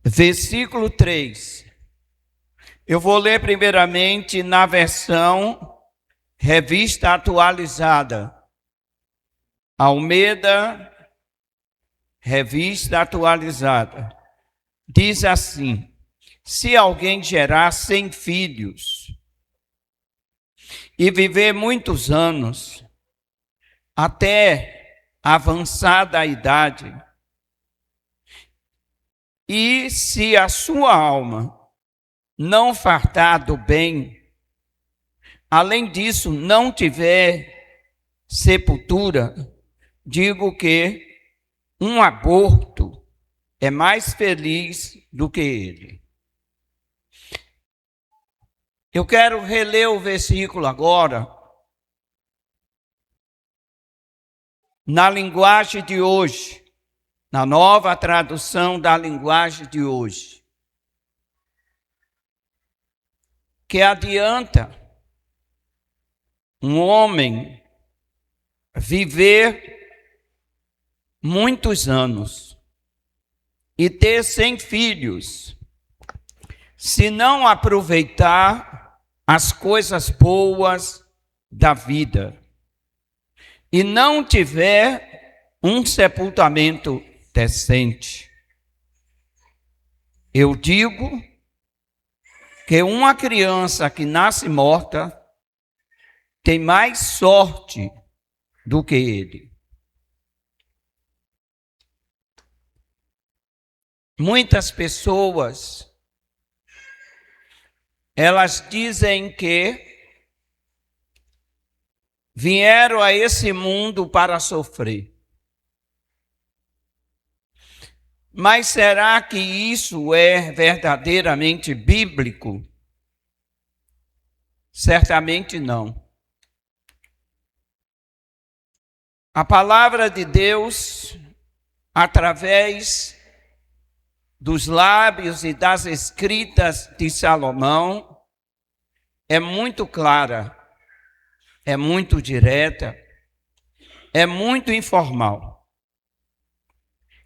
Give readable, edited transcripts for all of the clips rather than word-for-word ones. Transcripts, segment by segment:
versículo 3. Eu vou ler primeiramente na versão Revista Atualizada. Almeida, Revista Atualizada. Diz assim: se alguém gerar 100 filhos e viver muitos anos, até avançada a idade, e se a sua alma não fartar do bem, além disso não tiver sepultura, digo que um aborto é mais feliz do que ele. Eu quero reler o versículo agora, na linguagem de hoje, na nova tradução da linguagem de hoje. Que adianta um homem viver muitos anos e ter 100 filhos, se não aproveitar as coisas boas da vida e não tiver um sepultamento decente? Eu digo que uma criança que nasce morta tem mais sorte do que ele. Muitas pessoas, elas dizem que vieram a esse mundo para sofrer. Mas será que isso é verdadeiramente bíblico? Certamente não. A palavra de Deus, através dos lábios e das escritas de Salomão, é muito clara, é muito direta, é muito informal.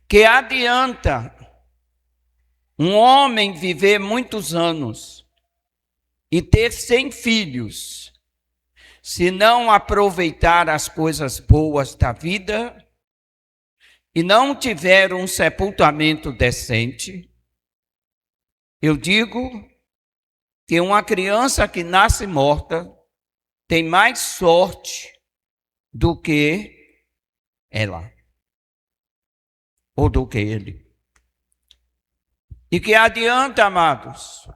Que adianta um homem viver muitos anos e ter 100 filhos, se não aproveitar as coisas boas da vida e não tiver um sepultamento decente? Eu digo que uma criança que nasce morta tem mais sorte do que ela, ou do que ele. E que adianta, amados,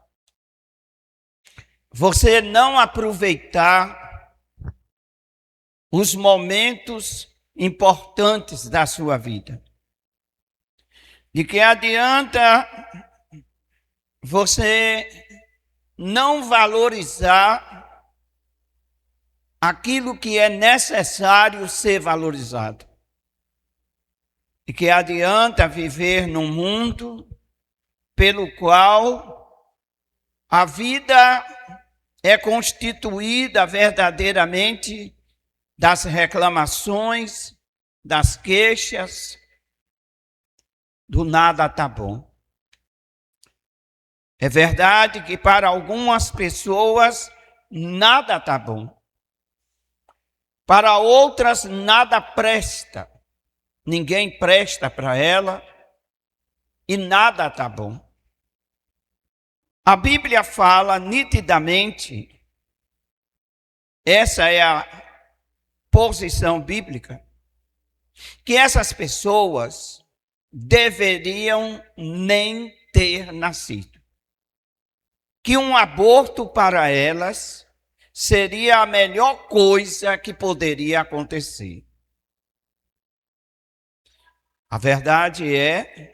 você não aproveitar os momentos importantes da sua vida? De que adianta você não valorizar aquilo que é necessário ser valorizado? E que adianta viver num mundo pelo qual a vida é constituída verdadeiramente das reclamações, das queixas, do nada tá bom. É verdade que para algumas pessoas nada tá bom. Para outras nada presta. Ninguém presta para ela e nada tá bom. A Bíblia fala nitidamente, essa é a posição bíblica, que essas pessoas deveriam nem ter nascido. Que um aborto para elas seria a melhor coisa que poderia acontecer. A verdade é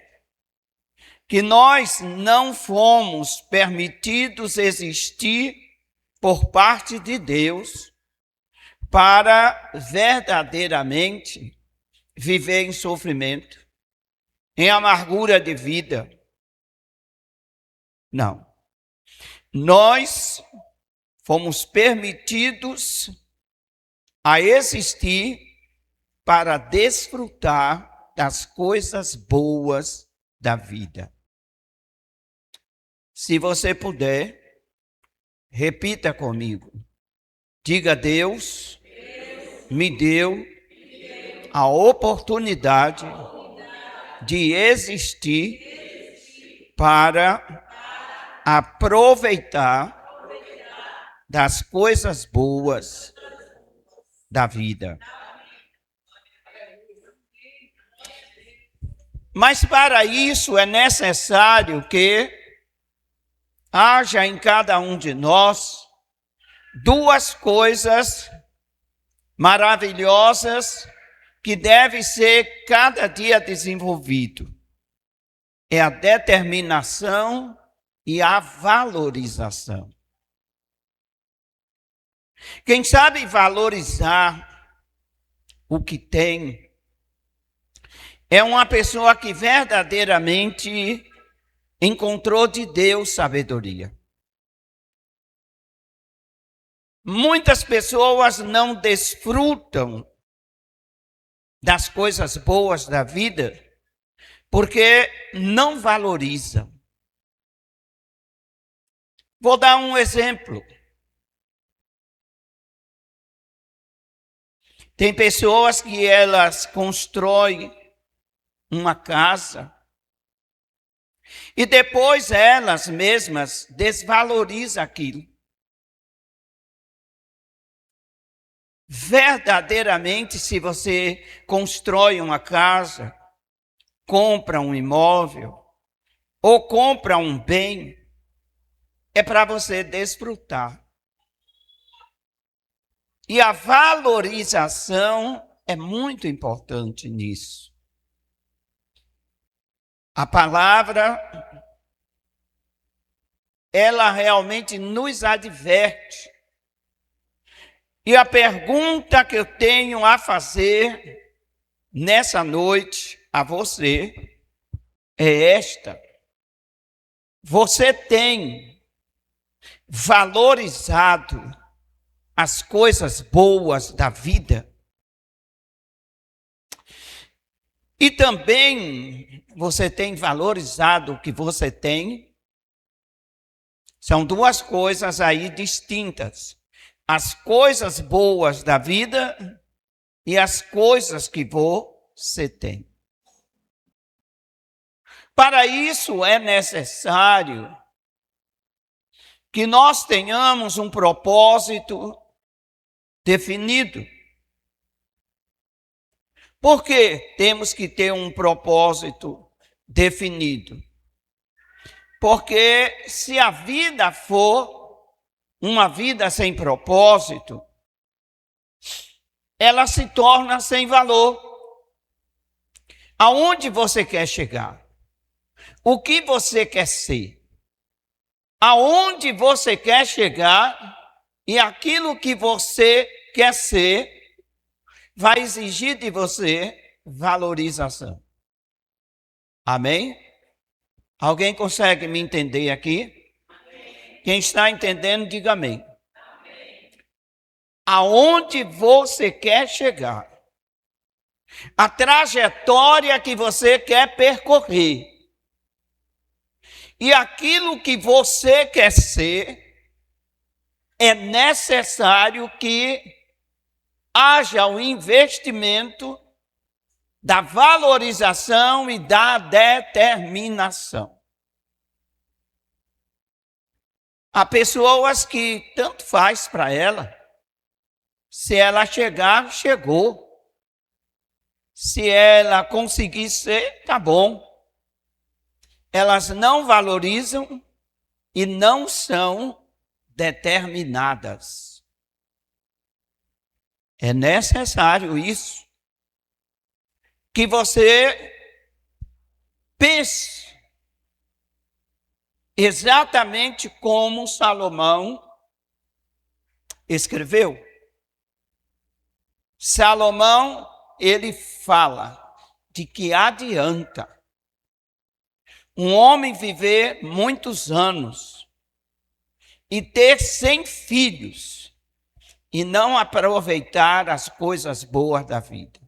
que nós não fomos permitidos existir por parte de Deus para verdadeiramente viver em sofrimento, em amargura de vida. Não. Nós fomos permitidos a existir para desfrutar das coisas boas da vida. Se você puder, repita comigo. Diga: Deus me deu a oportunidade de existir para aproveitar das coisas boas da vida. Mas para isso é necessário que haja em cada um de nós duas coisas maravilhosas que devem ser cada dia desenvolvido. É a determinação e a valorização. Quem sabe valorizar o que tem é uma pessoa que verdadeiramente encontrou de Deus sabedoria. Muitas pessoas não desfrutam das coisas boas da vida porque não valorizam. Vou dar um exemplo. Tem pessoas que elas constroem uma casa e depois elas mesmas desvalorizam aquilo. Verdadeiramente, se você constrói uma casa, compra um imóvel ou compra um bem, é para você desfrutar. E a valorização é muito importante nisso. A palavra, ela realmente nos adverte. E a pergunta que eu tenho a fazer nessa noite a você é esta: você tem valorizado as coisas boas da vida? E também você tem valorizado o que você tem? São duas coisas aí distintas. As coisas boas da vida e as coisas que você tem. Para isso é necessário que nós tenhamos um propósito definido. Por que temos que ter um propósito definido? Porque se a vida for uma vida sem propósito, ela se torna sem valor. Aonde você quer chegar? O que você quer ser? Aonde você quer chegar? E aquilo que você quer ser vai exigir de você valorização. Amém? Alguém consegue me entender aqui? Quem está entendendo, diga amém. Aonde você quer chegar? A trajetória que você quer percorrer. E aquilo que você quer ser, é necessário que haja o investimento da valorização e da determinação. Há pessoas que tanto faz para ela. Se ela chegar, chegou. Se ela conseguir ser, tá bom. Elas não valorizam e não são determinadas. É necessário isso. Que você pense exatamente como Salomão escreveu. Salomão, ele fala de que adianta um homem viver muitos anos e ter 100 filhos e não aproveitar as coisas boas da vida.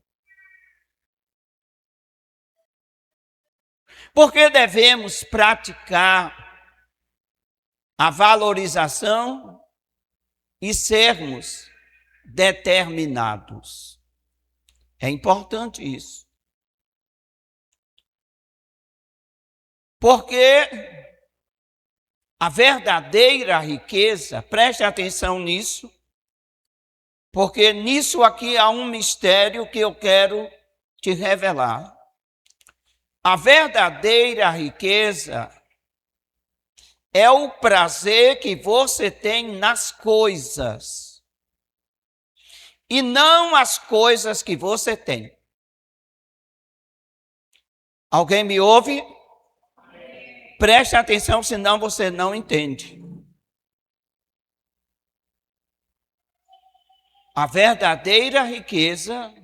Porque devemos praticar a valorização e sermos determinados. É importante isso. Porque a verdadeira riqueza, preste atenção nisso, porque nisso aqui há um mistério que eu quero te revelar. A verdadeira riqueza é o prazer que você tem nas coisas, e não as coisas que você tem. Alguém me ouve? Preste atenção, senão você não entende. A verdadeira riqueza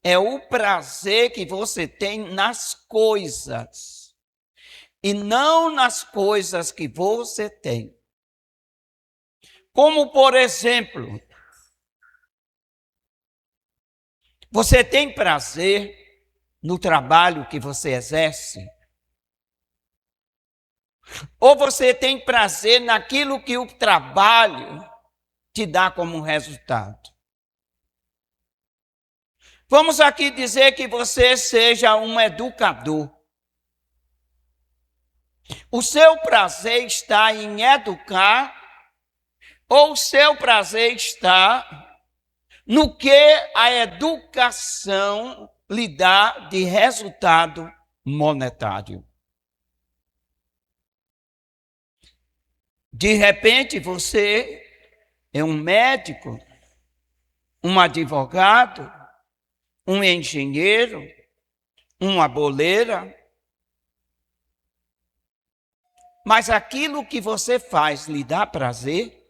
é o prazer que você tem nas coisas, e não nas coisas que você tem. Como, por exemplo, você tem prazer no trabalho que você exerce? Ou você tem prazer naquilo que o trabalho te dá como resultado? Vamos aqui dizer que você seja um educador. O seu prazer está em educar, ou o seu prazer está no que a educação lhe dá de resultado monetário? De repente você é um médico, um advogado, um engenheiro, uma boleira, mas aquilo que você faz lhe dá prazer?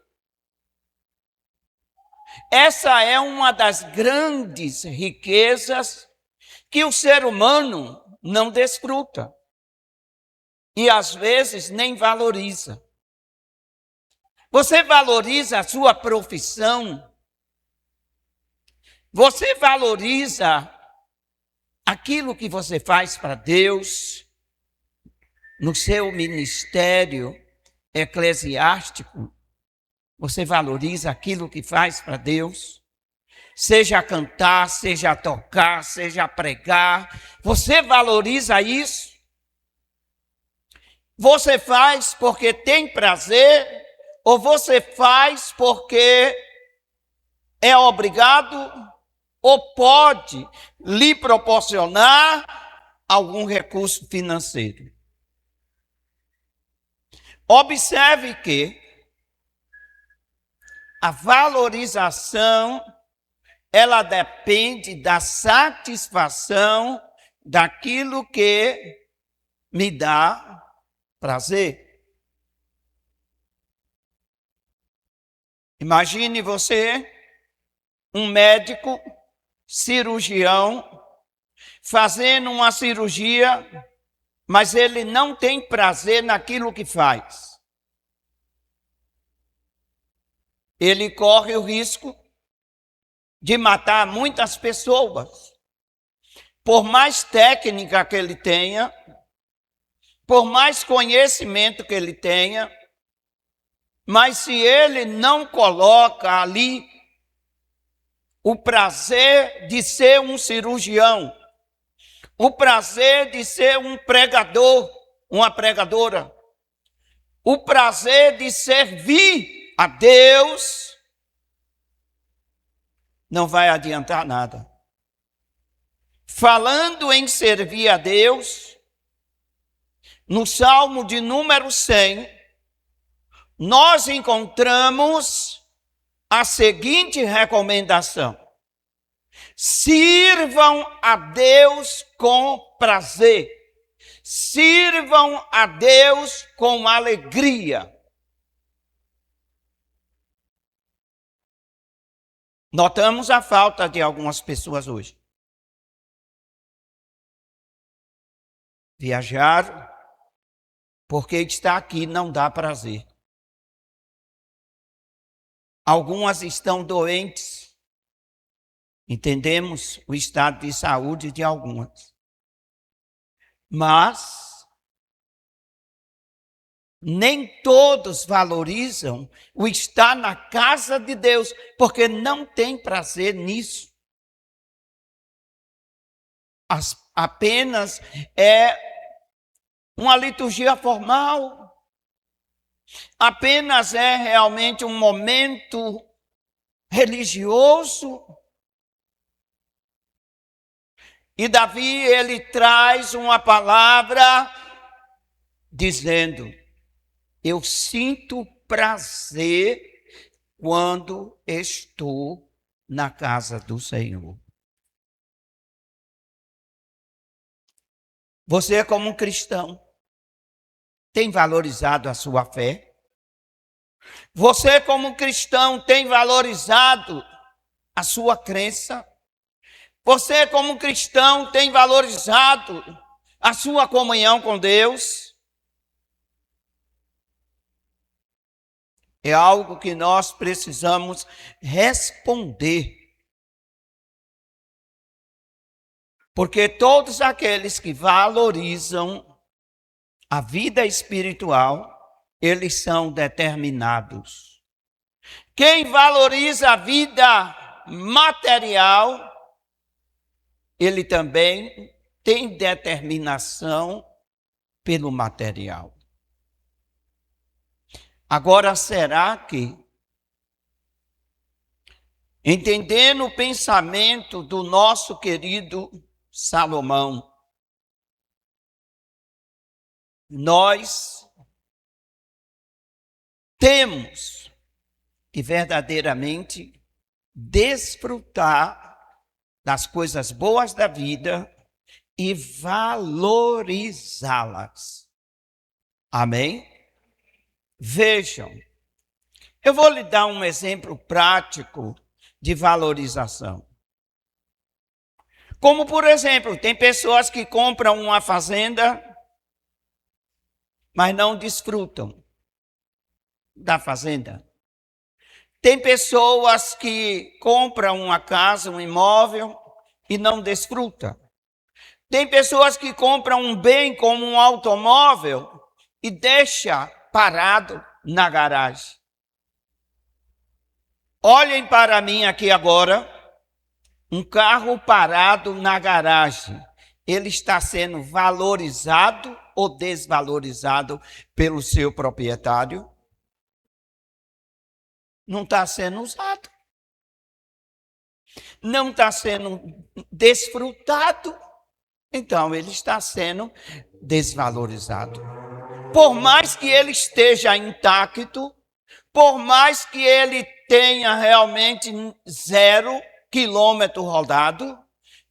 Essa é uma das grandes riquezas que o ser humano não desfruta e às vezes nem valoriza. Você valoriza a sua profissão? Você valoriza aquilo que você faz para Deus no seu ministério eclesiástico? Você valoriza aquilo que faz para Deus? Seja cantar, seja tocar, seja pregar, você valoriza isso? Você faz porque tem prazer? Ou você faz porque é obrigado ou pode lhe proporcionar algum recurso financeiro? Observe que a valorização, ela depende da satisfação daquilo que me dá prazer. Imagine você, um médico, cirurgião, fazendo uma cirurgia, mas ele não tem prazer naquilo que faz. Ele corre o risco de matar muitas pessoas. Por mais técnica que ele tenha, por mais conhecimento que ele tenha, mas se ele não coloca ali o prazer de ser um cirurgião, o prazer de ser um pregador, uma pregadora, o prazer de servir a Deus, não vai adiantar nada. Falando em servir a Deus, no Salmo de número 100, nós encontramos a seguinte recomendação: sirvam a Deus com prazer, sirvam a Deus com alegria. Notamos a falta de algumas pessoas hoje. Viajaram, porque estar aqui não dá prazer. Algumas estão doentes. Entendemos o estado de saúde de algumas. Mas Nem todos valorizam o estar na casa de Deus, porque não tem prazer nisso. Apenas é uma liturgia formal, apenas é realmente um momento religioso. E Davi, ele traz uma palavra dizendo: eu sinto prazer quando estou na casa do Senhor. Você, como um cristão, tem valorizado a sua fé? Você, como um cristão, tem valorizado a sua crença? Você, como um cristão, tem valorizado a sua comunhão com Deus? É algo que nós precisamos responder. Porque todos aqueles que valorizam a vida espiritual, eles são determinados. Quem valoriza a vida material, ele também tem determinação pelo material. Agora, será que, entendendo o pensamento do nosso querido Salomão, nós temos que verdadeiramente desfrutar das coisas boas da vida e valorizá-las? Amém? Vejam, eu vou lhe dar um exemplo prático de valorização. Como, por exemplo, tem pessoas que compram uma fazenda, mas não desfrutam da fazenda. Tem pessoas que compram uma casa, um imóvel, e não desfrutam. Tem pessoas que compram um bem como um automóvel e deixa parado na garagem. Olhem para mim aqui agora, um carro parado na garagem. Ele está sendo valorizado ou desvalorizado pelo seu proprietário? Não está sendo usado. Não está sendo desfrutado. Então, ele está sendo desvalorizado. Por mais que ele esteja intacto, por mais que ele tenha realmente 0 quilômetro rodado,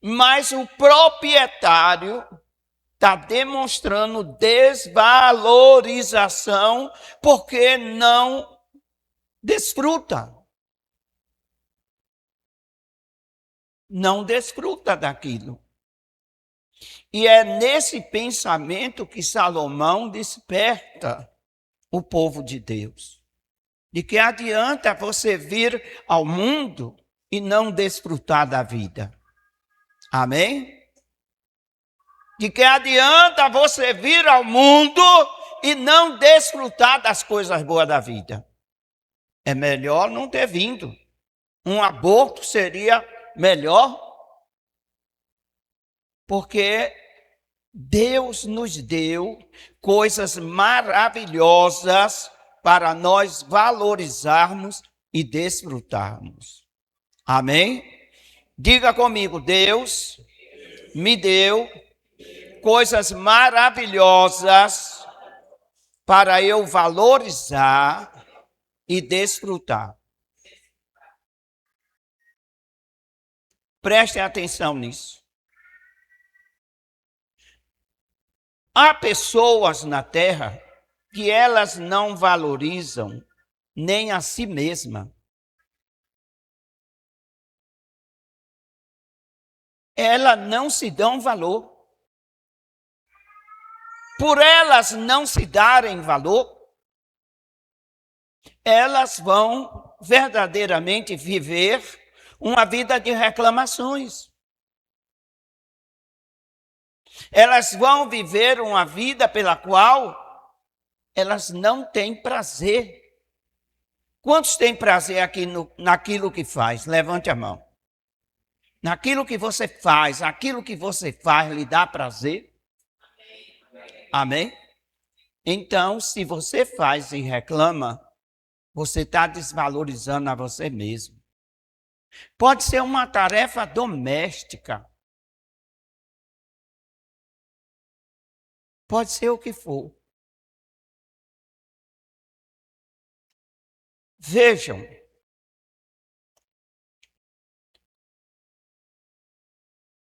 mas o proprietário está demonstrando desvalorização porque não desfruta. Não desfruta daquilo. E é nesse pensamento que Salomão desperta o povo de Deus. De que adianta você vir ao mundo e não desfrutar da vida? Amém? De que adianta você vir ao mundo e não desfrutar das coisas boas da vida? É melhor não ter vindo. Um aborto seria melhor, porque Deus nos deu coisas maravilhosas para nós valorizarmos e desfrutarmos. Amém? Diga comigo: Deus me deu coisas maravilhosas para eu valorizar e desfrutar. Prestem atenção nisso. Há pessoas na terra que elas não valorizam nem a si mesma. Elas não se dão valor. Por elas não se darem valor, elas vão verdadeiramente viver uma vida de reclamações. Elas vão viver uma vida pela qual elas não têm prazer. Quantos têm prazer aqui naquilo que faz? Levante a mão. Naquilo que você faz, aquilo que você faz lhe dá prazer? Amém? Então, se você faz e reclama, você está desvalorizando a você mesmo. Pode ser uma tarefa doméstica. Pode ser o que for. Vejam.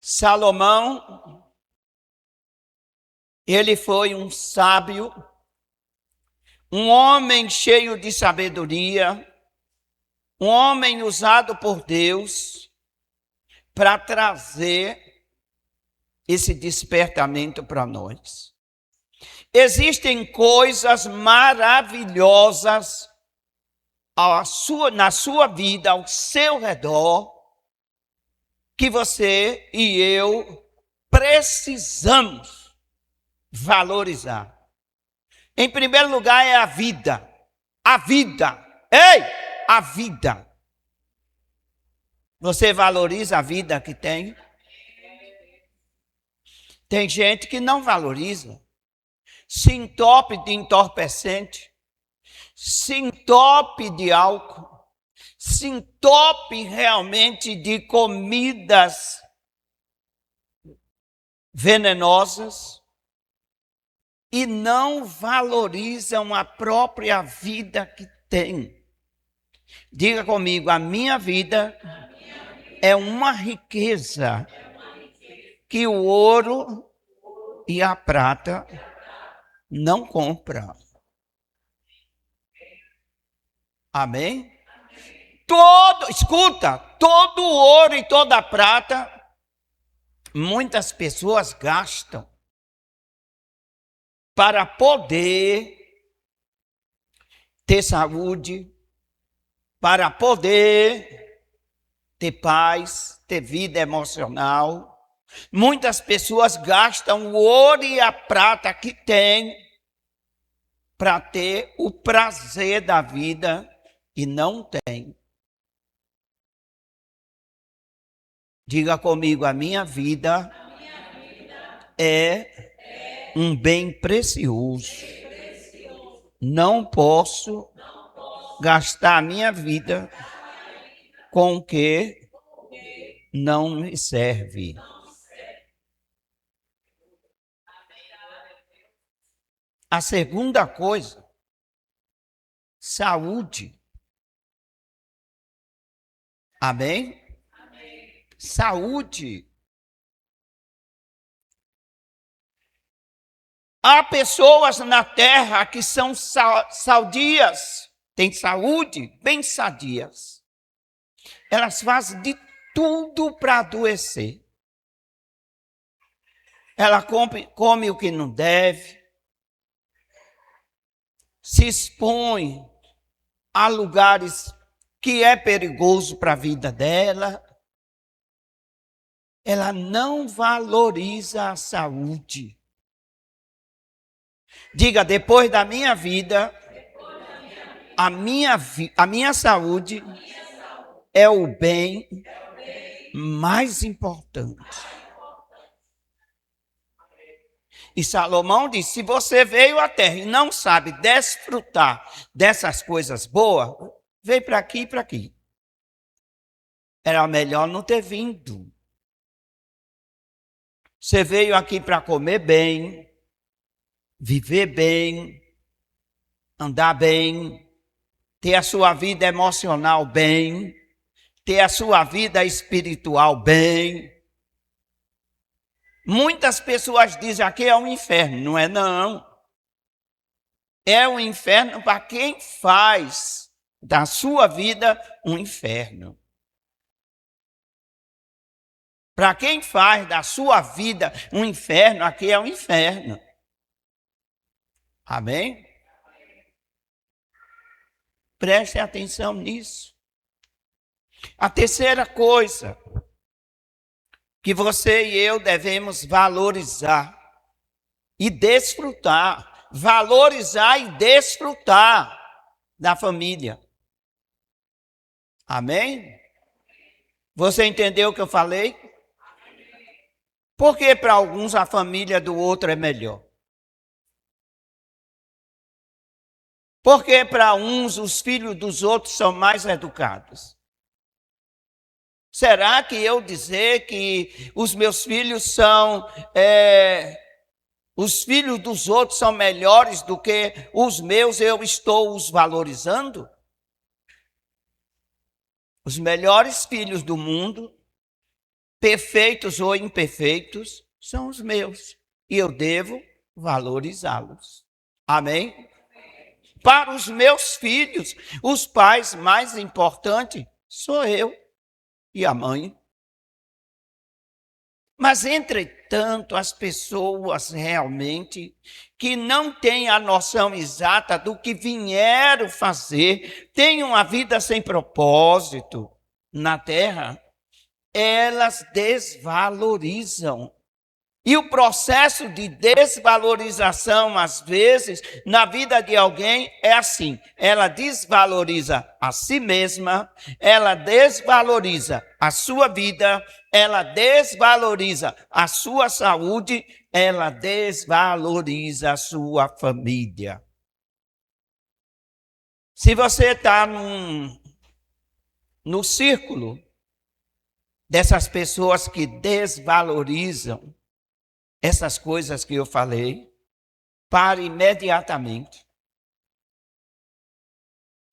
Salomão, ele foi um sábio, um homem cheio de sabedoria, um homem usado por Deus para trazer esse despertamento para nós. Existem coisas maravilhosas na sua vida, ao seu redor, que você e eu precisamos valorizar. Em primeiro lugar é a vida. A vida. Ei! A vida. Você valoriza a vida que tem? Tem gente que não valoriza. Se entope de entorpecente, se entope de álcool, se entope realmente de comidas venenosas e não valorizam a própria vida que tem. Diga comigo, a minha vida é uma riqueza que o ouro e a prata não compram. Amém? Escuta, todo o ouro e toda a prata, muitas pessoas gastam para poder ter saúde, para poder ter paz, ter vida emocional. Muitas pessoas gastam o ouro e a prata que têm para ter o prazer da vida e não tem. Diga comigo, a minha vida é um bem precioso. Não posso gastar a minha vida com o que não me serve. A segunda coisa, saúde. Amém? Saúde. Há pessoas na terra que são saudias, têm saúde, bem sadias. Elas fazem de tudo para adoecer. Ela come o que não deve, se expõe a lugares que é perigoso para a vida dela. Ela não valoriza a saúde. Diga, depois da minha vida, a minha saúde é o bem mais importante. E Salomão disse, se você veio à terra e não sabe desfrutar dessas coisas boas, veio para aqui e para aqui. Era melhor não ter vindo. Você veio aqui para comer bem, viver bem, andar bem, ter a sua vida emocional bem, ter a sua vida espiritual bem. Muitas pessoas dizem aqui é um inferno, não é não. É um inferno para quem faz da sua vida um inferno. Para quem faz da sua vida um inferno, aqui é um inferno. Amém? Preste atenção nisso. A terceira coisa que você e eu devemos valorizar e desfrutar valorizar e desfrutar da família. Amém? Você entendeu o que eu falei? Porque para alguns a família do outro é melhor. Porque para uns os filhos dos outros são mais educados. Será que eu dizer que os meus filhos são, os filhos dos outros são melhores do que os meus, eu estou os valorizando? Os melhores filhos do mundo, perfeitos ou imperfeitos, são os meus. E eu devo valorizá-los. Amém? Para os meus filhos, os pais mais importantes sou eu e a mãe. Mas, entretanto, as pessoas realmente que não têm a noção exata do que vieram fazer, têm uma vida sem propósito na terra, elas desvalorizam. E o processo de desvalorização, às vezes, na vida de alguém é assim. Ela desvaloriza a si mesma, ela desvaloriza a sua vida, ela desvaloriza a sua saúde, ela desvaloriza a sua família. Se você está no círculo dessas pessoas que desvalorizam essas coisas que eu falei, pare imediatamente.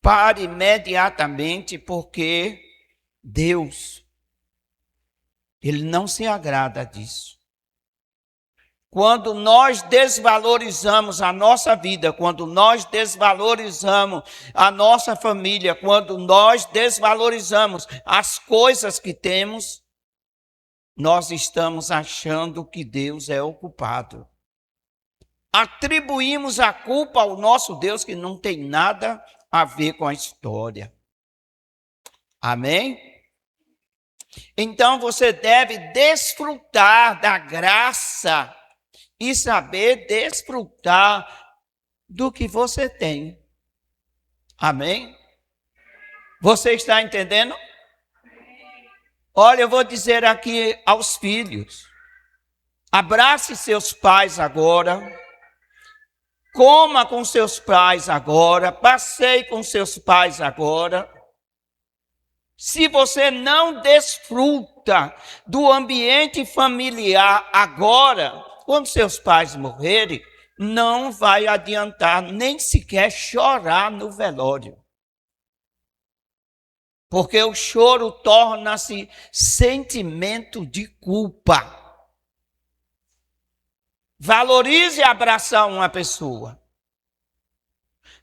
Pare imediatamente, porque Deus, Ele não se agrada disso. Quando nós desvalorizamos a nossa vida, quando nós desvalorizamos a nossa família, quando nós desvalorizamos as coisas que temos, nós estamos achando que Deus é o culpado. Atribuímos a culpa ao nosso Deus, que não tem nada a ver com a história. Amém? Então você deve desfrutar da graça e saber desfrutar do que você tem. Amém? Você está entendendo? Olha, eu vou dizer aqui aos filhos, abrace seus pais agora, coma com seus pais agora, passeie com seus pais agora. Se você não desfruta do ambiente familiar agora, quando seus pais morrerem, não vai adiantar nem sequer chorar no velório. Porque o choro torna-se sentimento de culpa. Valorize abraçar uma pessoa.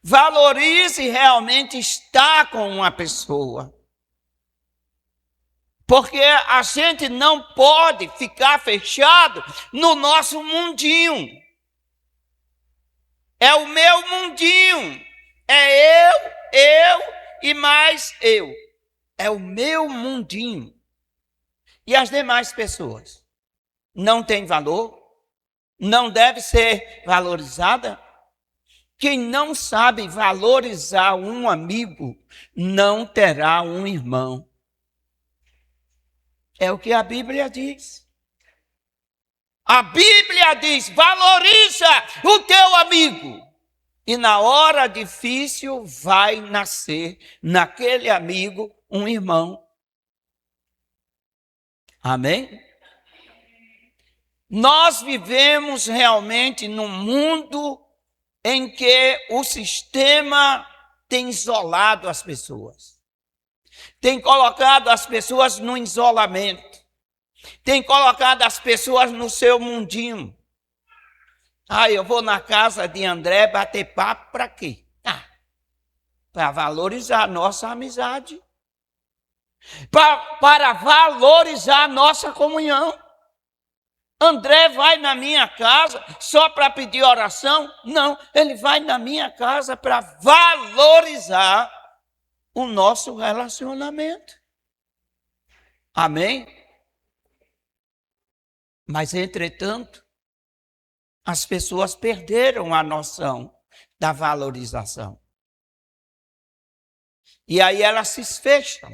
Valorize realmente estar com uma pessoa. Porque a gente não pode ficar fechado no nosso mundinho. É o meu mundinho. É eu e mais eu. É o meu mundinho. E as demais pessoas não têm valor, não deve ser valorizada. Quem não sabe valorizar um amigo, não terá um irmão. É o que a Bíblia diz. A Bíblia diz: valoriza o teu amigo. E na hora difícil vai nascer naquele amigo um irmão. Amém? Nós vivemos realmente num mundo em que o sistema tem isolado as pessoas. Tem colocado as pessoas no isolamento. Tem colocado as pessoas no seu mundinho. Eu vou na casa de André bater papo para quê? Para valorizar a nossa amizade. Para valorizar a nossa comunhão. André vai na minha casa só para pedir oração? Não, ele vai na minha casa para valorizar o nosso relacionamento. Amém? Mas, entretanto, as pessoas perderam a noção da valorização. E aí elas se fecham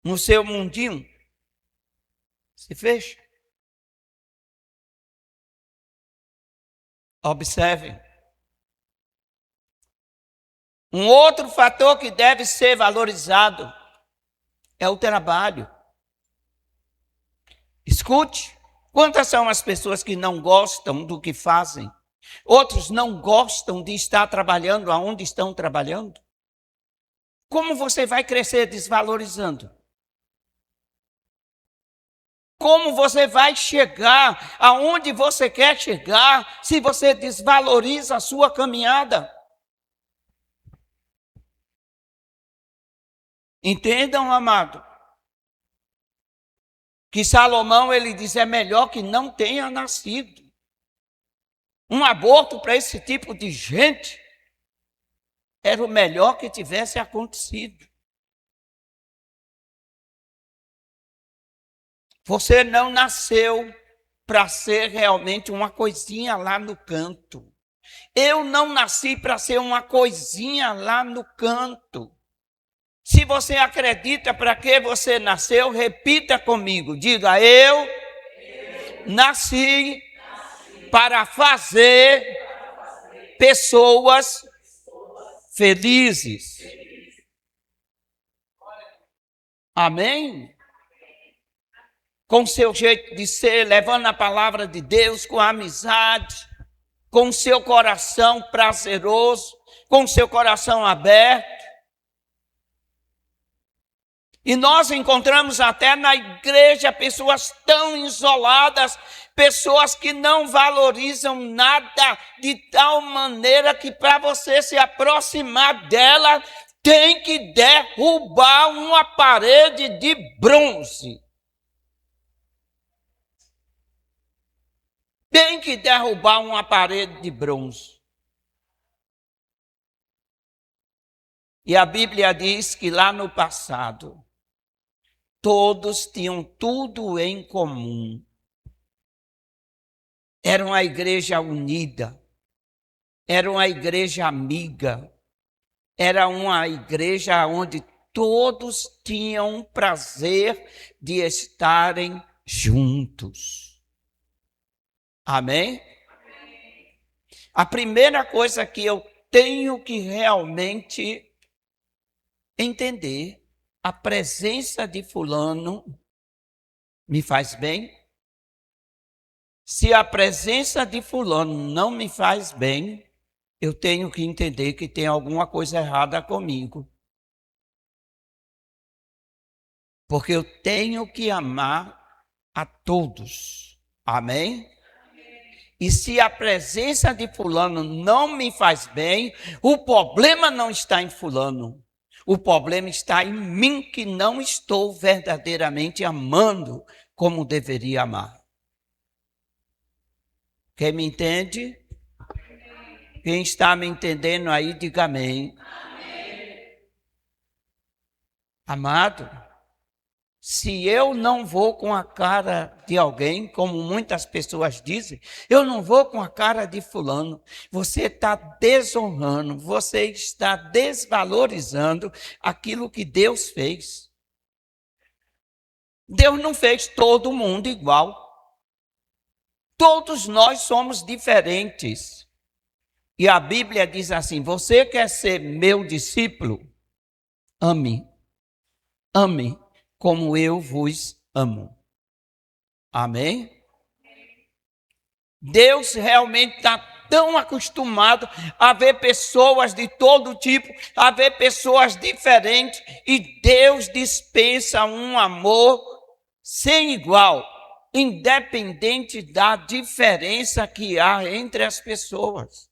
no seu mundinho. Se fecham. Observem. Um outro fator que deve ser valorizado é o trabalho. Escute, quantas são as pessoas que não gostam do que fazem? Outros não gostam de estar trabalhando aonde estão trabalhando? Como você vai crescer desvalorizando? Como você vai chegar aonde você quer chegar se você desvaloriza a sua caminhada? Entendam, amado, que Salomão, ele diz, é melhor que não tenha nascido. Um aborto para esse tipo de gente era o melhor que tivesse acontecido. Você não nasceu para ser realmente uma coisinha lá no canto. Eu não nasci para ser uma coisinha lá no canto. Se você acredita para que você nasceu, repita comigo. Diga, eu nasci para fazer pessoas felizes. Amém? Com seu jeito de ser, levando a palavra de Deus, com amizade, com seu coração prazeroso, com seu coração aberto. E nós encontramos até na igreja pessoas tão isoladas, pessoas que não valorizam nada, de tal maneira que para você se aproximar dela, tem que derrubar uma parede de bronze. Tem que derrubar uma parede de bronze. E a Bíblia diz que lá no passado, todos tinham tudo em comum. Era uma igreja unida, era uma igreja amiga, era uma igreja onde todos tinham prazer de estarem juntos. Amém? A primeira coisa que eu tenho que realmente entender, a presença de fulano me faz bem? Se a presença de fulano não me faz bem, eu tenho que entender que tem alguma coisa errada comigo. Porque eu tenho que amar a todos. Amém? E se a presença de fulano não me faz bem, o problema não está em fulano. O problema está em mim, que não estou verdadeiramente amando como deveria amar. Quem me entende? Quem está me entendendo aí, diga amém. Amado, se eu não vou com a cara de alguém, como muitas pessoas dizem, eu não vou com a cara de fulano, você está desonrando, você está desvalorizando aquilo que Deus fez. Deus não fez todo mundo igual. Todos nós somos diferentes. E a Bíblia diz assim, você quer ser meu discípulo? Ame. Ame como eu vos amo. Amém? Deus realmente está tão acostumado a ver pessoas de todo tipo, a ver pessoas diferentes, e Deus dispensa um amor sem igual, independente da diferença que há entre as pessoas.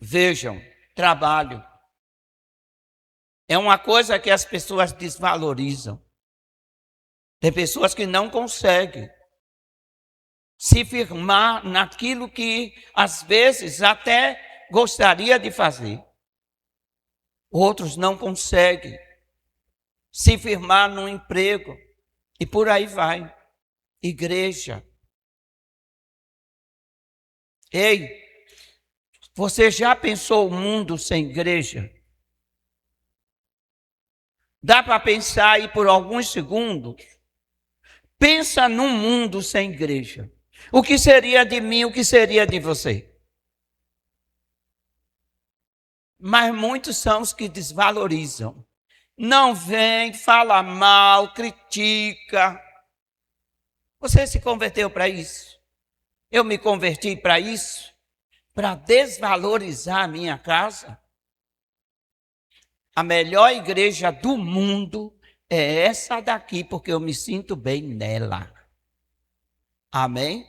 Vejam, trabalho é uma coisa que as pessoas desvalorizam. Tem pessoas que não conseguem se firmar naquilo que, às vezes, até gostaria de fazer. Outros não conseguem se firmar num emprego. E por aí vai. igreja. Ei, você já pensou o mundo sem igreja? Dá para pensar aí por alguns segundos? Pensa num mundo sem igreja. O que seria de mim, o que seria de você? Mas muitos são os que desvalorizam. Não vem, fala mal, critica. Você se converteu para isso? Eu me converti para isso? Para desvalorizar a minha casa? A melhor igreja do mundo é essa daqui, porque eu me sinto bem nela. Amém?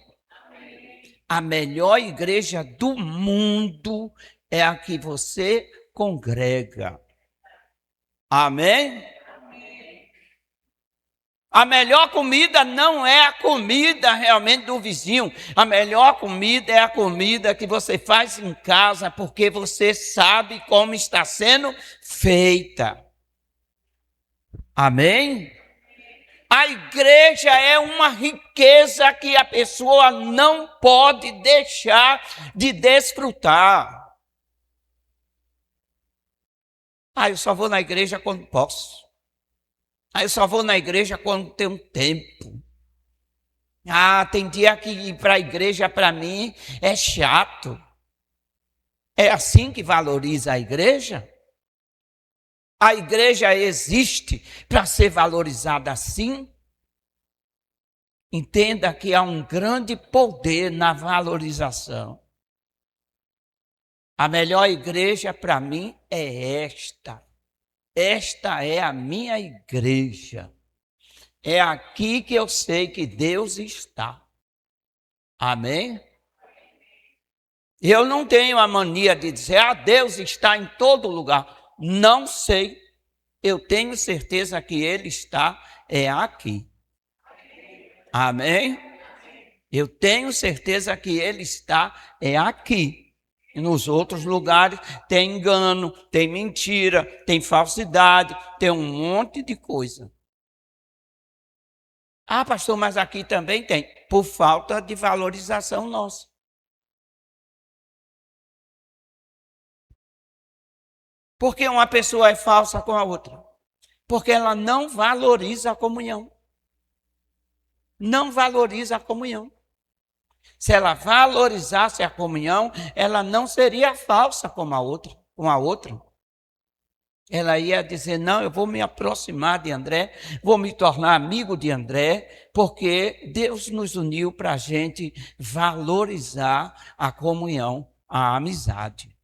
A melhor igreja do mundo é a que você congrega. Amém? A melhor comida não é a comida realmente do vizinho. A melhor comida é a comida que você faz em casa, porque você sabe como está sendo feita. Amém? A igreja é uma riqueza que a pessoa não pode deixar de desfrutar. Eu só vou na igreja quando posso. Eu só vou na igreja quando tenho tempo. Tem dia que ir para a igreja para mim é chato. É assim que valoriza a igreja? A igreja existe para ser valorizada assim? Entenda que há um grande poder na valorização. A melhor igreja para mim é esta. Esta é a minha igreja. É aqui que eu sei que Deus está. Amém? Eu não tenho a mania de dizer, Deus está em todo lugar. Não sei. Eu tenho certeza que Ele está aqui. Amém? Eu tenho certeza que Ele está aqui. E nos outros lugares tem engano, tem mentira, tem falsidade, tem um monte de coisa. Pastor, mas aqui também tem, por falta de valorização nossa. Por que uma pessoa é falsa com a outra? Porque ela não valoriza a comunhão. Não valoriza a comunhão. Se ela valorizasse a comunhão, ela não seria falsa com a outra. Ela ia dizer, não, eu vou me aproximar de André, vou me tornar amigo de André, porque Deus nos uniu para a gente valorizar a comunhão, a amizade.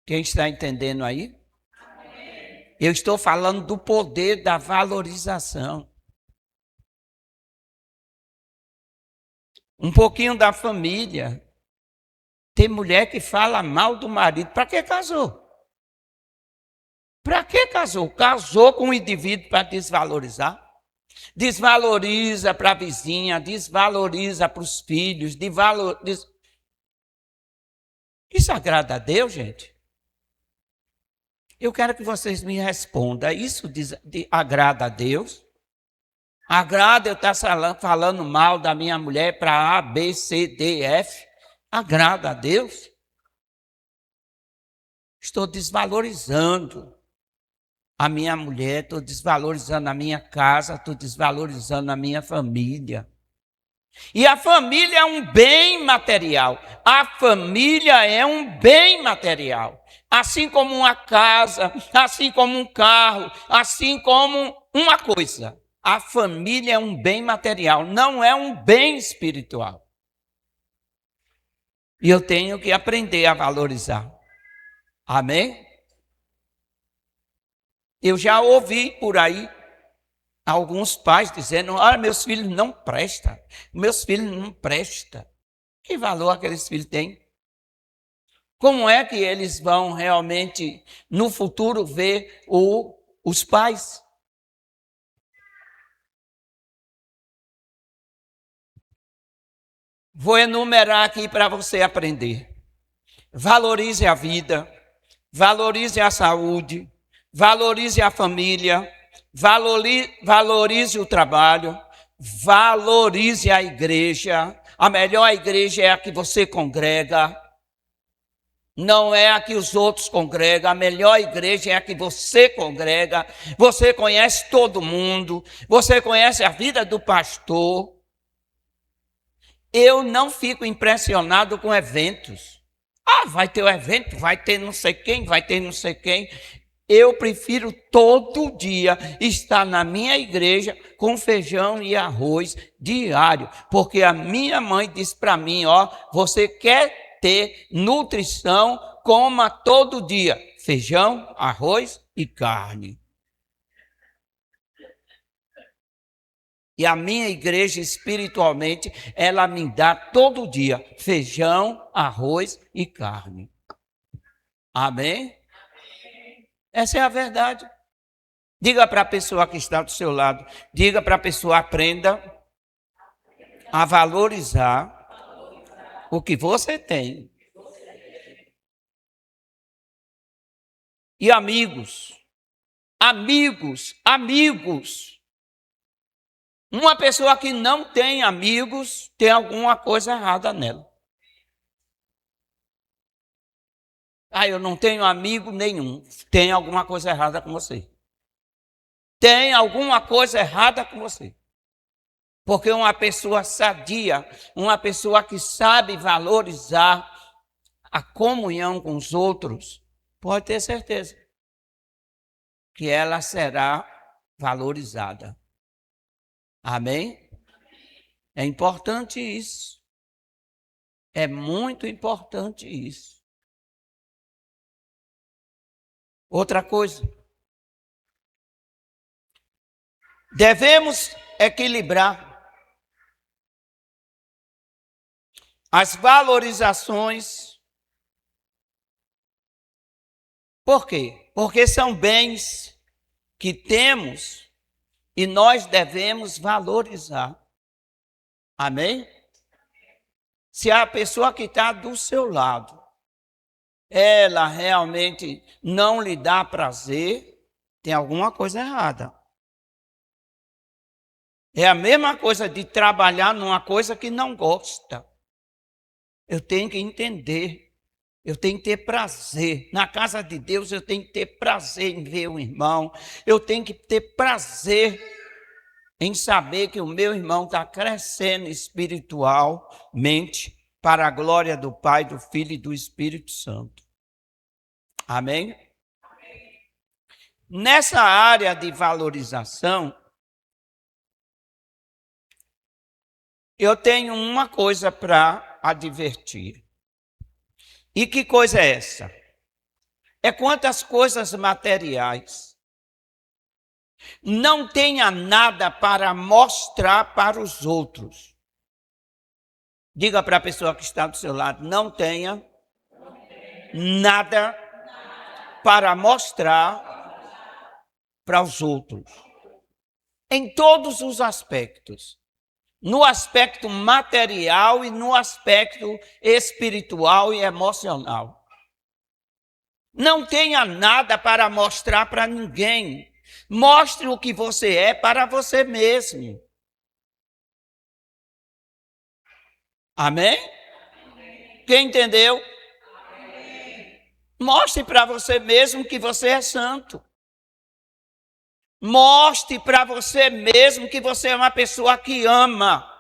Quem está entendendo aí? Amém. Eu estou falando do poder da valorização. Um pouquinho da família. Tem mulher que fala mal do marido. Para que casou? Para que casou? Casou com um indivíduo para desvalorizar. Desvaloriza para a vizinha, desvaloriza para os filhos. Isso agrada a Deus, gente? Eu quero que vocês me respondam. Isso agrada a Deus? Agrada eu estar falando mal da minha mulher para A, B, C, D, F? Agrada a Deus? Estou desvalorizando a minha mulher, estou desvalorizando a minha casa, estou desvalorizando a minha família. E a família é um bem material. A família é um bem material. Assim como uma casa, assim como um carro, assim como uma coisa. A família é um bem material, não é um bem espiritual. E eu tenho que aprender a valorizar. Amém? Eu já ouvi por aí alguns pais dizendo, meus filhos não prestam, meus filhos não prestam. Que valor aqueles filhos têm? Como é que eles vão realmente, no futuro, ver os pais? Vou enumerar aqui para você aprender. Valorize a vida, valorize a saúde, valorize a família, valorize o trabalho, Valorize a igreja. A melhor igreja é a que você congrega. Não é a que os outros congregam. A melhor igreja é a que você congrega. Você conhece todo mundo. Você conhece a vida do pastor. Eu não fico impressionado com eventos. Ah, vai ter o evento, vai ter não sei quem, vai ter não sei quem. Eu prefiro todo dia estar na minha igreja com feijão e arroz diário, porque a minha mãe disse para mim, ó, você quer ter nutrição, coma todo dia feijão, arroz e carne. E a minha igreja espiritualmente, ela me dá todo dia feijão, arroz e carne. Amém? Essa é a verdade. Diga para a pessoa que está do seu lado, diga para a pessoa, aprenda a valorizar o que você tem. E amigos. Uma pessoa que não tem amigos, tem alguma coisa errada nela. Ah, eu não tenho amigo nenhum. Tem alguma coisa errada com você. Tem alguma coisa errada com você. Porque uma pessoa sadia, uma pessoa que sabe valorizar a comunhão com os outros, pode ter certeza que ela será valorizada. Amém? É importante isso. É muito importante isso. Outra coisa. Devemos equilibrar as valorizações. Por quê? Porque são bens que temos e nós devemos valorizar. Amém? Se a pessoa que está do seu lado, ela realmente não lhe dá prazer, tem alguma coisa errada. É a mesma coisa de trabalhar numa coisa que não gosta. Eu tenho que entender. Eu tenho que ter prazer. Na casa de Deus eu tenho que ter prazer em ver o irmão. Eu tenho que ter prazer em saber que o meu irmão está crescendo espiritualmente para a glória do Pai, do Filho e do Espírito Santo. Amém? Nessa área de valorização, eu tenho uma coisa para advertir. E que coisa é essa? É quanto às coisas materiais. Não tenha nada para mostrar para os outros. Diga para a pessoa que está do seu lado, não tenha nada para mostrar para os outros. Em todos os aspectos. No aspecto material e no aspecto espiritual e emocional. Não tenha nada para mostrar para ninguém. Mostre o que você é para você mesmo. Amém? Quem entendeu? Mostre para você mesmo que você é santo. Mostre para você mesmo que você é uma pessoa que ama.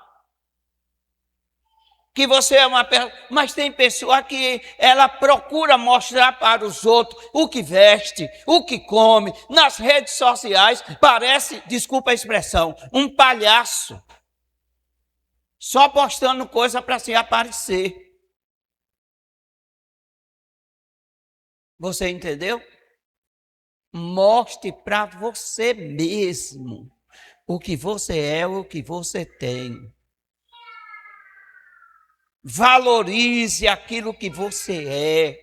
Que você é uma pessoa... Mas tem pessoa que ela procura mostrar para os outros o que veste, o que come. Nas redes sociais parece, desculpa a expressão, um palhaço. Só postando coisa para se aparecer. Você entendeu? Mostre para você mesmo o que você é, o que você tem. Valorize aquilo que você é.